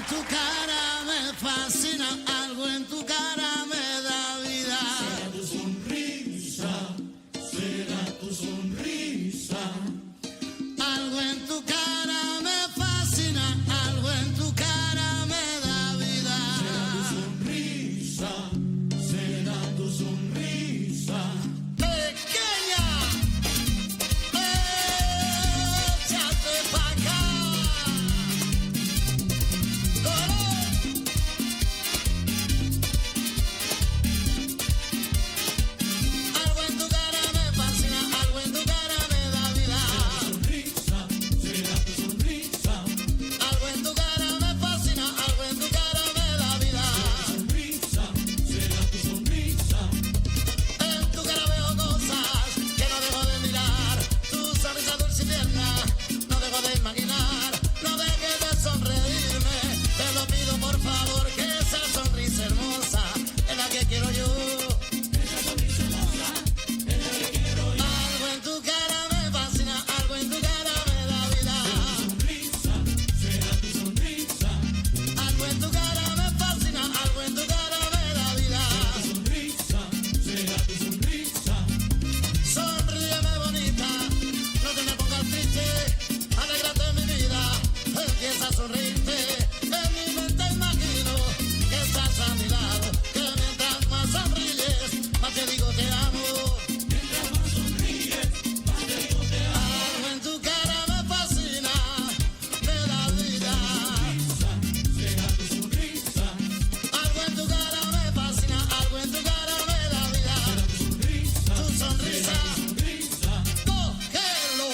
en tu cara me fascina, algo en tu cara me da vida. Será tu sonrisa, será tu sonrisa. Algo en tu cara me fascina, algo en tu cara me da vida. Será tu sonrisa, será tu sonrisa. Pequeña, échate pa' acá. Algo en tu cara me fascina, algo en tu cara me da vida. Será tu sonrisa, Algo en tu cara me fascina, algo en tu cara me da vida. será tu sonrisa. En tu cara veo cosas que no dejo de mirar. Tu sonrisa dulce y tierna, no dejo de imaginar. No dejes de sonreírme, te lo pido por favor, que esa sonrisa hermosa es la que quiero yo. Algo en tu cara me fascina, algo en tu cara me da vida. Será tu sonrisa, Algo en tu cara me fascina, algo en tu cara me da vida. será tu sonrisa. Sonríeme bonita, no te me pongas triste, alégrate mi vida, empieza a sonreírte. En mi mente imagino que estás a mi lado, que mientras más sonríes, más te digo te amo. Algo en tu cara me fascina, me da vida. Será tu sonrisa, Algo en tu cara me fascina, algo en tu cara me da vida. Tu sonrisa, cógelo.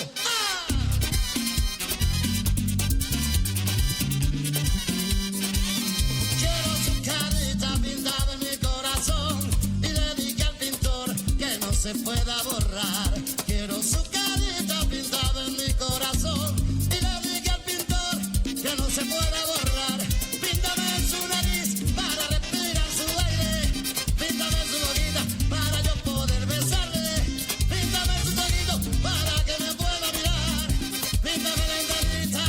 Quiero su carita pintada en mi corazón y le dije al pintor que no se pueda borrar. Quiero su carita pintada en mi corazón y le dije al pintor que no se pueda borrar. Píntame su nariz para respirar su aire. Píntame su boquita para yo poder besarle. Píntame sus ojitos para que me pueda mirar. Píntame la enterita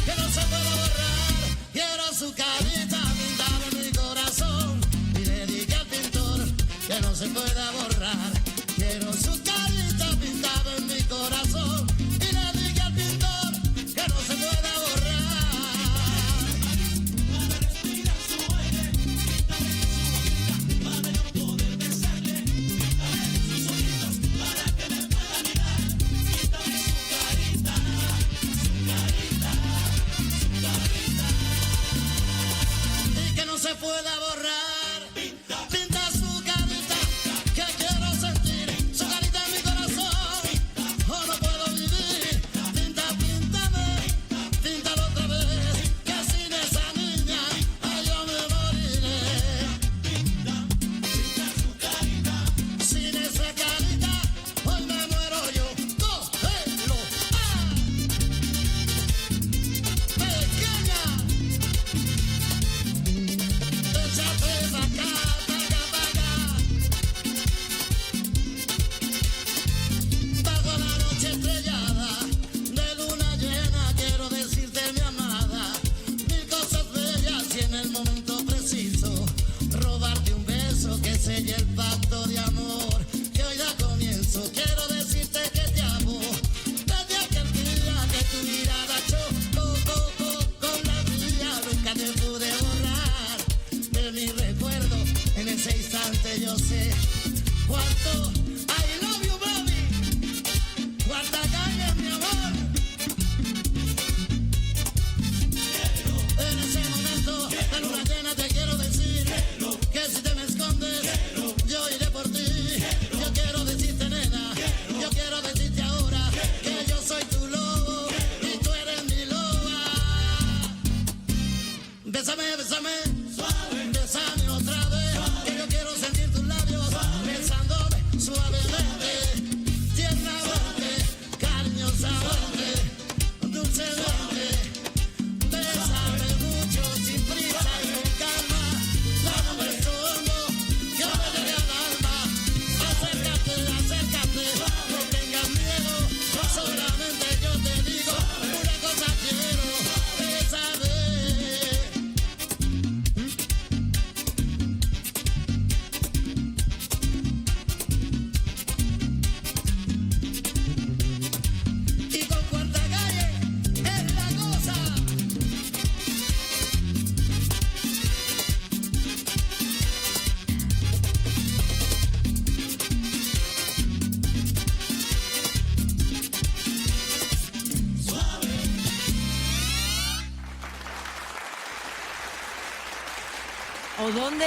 que no se pueda borrar. Quiero su carita pintada en mi corazón y le dije al pintor que no se pueda borrar. Quiero su carita pintada en mi corazón y le dije al pintor que no se pueda borrar. Y que no se pueda borrar. Pinta su carita, que quiero sentir su carita en mi corazón. O no puedo vivir. Píntame, píntalo otra vez. Que sin esa niña, ay, yo me moriré. Sin esa carita, hoy me muero yo. Cógelo, pequeña. Échate pa' acá, pa' acá, pa' acá. Bajo la noche estrellada de luna llena quiero decirte mi amada mil cosas bellas y en el momento preciso robarte un beso que selle el pacto de amor que hoy da comienzo. Quiero decirte que te amo desde aquel día que tu mirada chocó con la mía. Nunca te pude borrar de mi recuerdo. En ese instante yo sé cuánto I love you, baby. Cuánta calle, mi amor. En ese momento de luna llena te quiero decir que si te me escondes, yo iré por ti. Yo quiero decirte, nena, yo quiero decirte ahora que yo soy tu lobo y tú eres mi loba. Bésame, bésame, bésame otra vez, que yo quiero sentir tus labios besándome suavemente, tiernamente, cariñosamente, dulcemente. Bésame mucho, sin prisa y con calma. Dame un beso hondo que me llegue al alma. Acércate, acércate, no tengas miedo. Solamente yo te digo una cosa quiero, bésame. ¿O dónde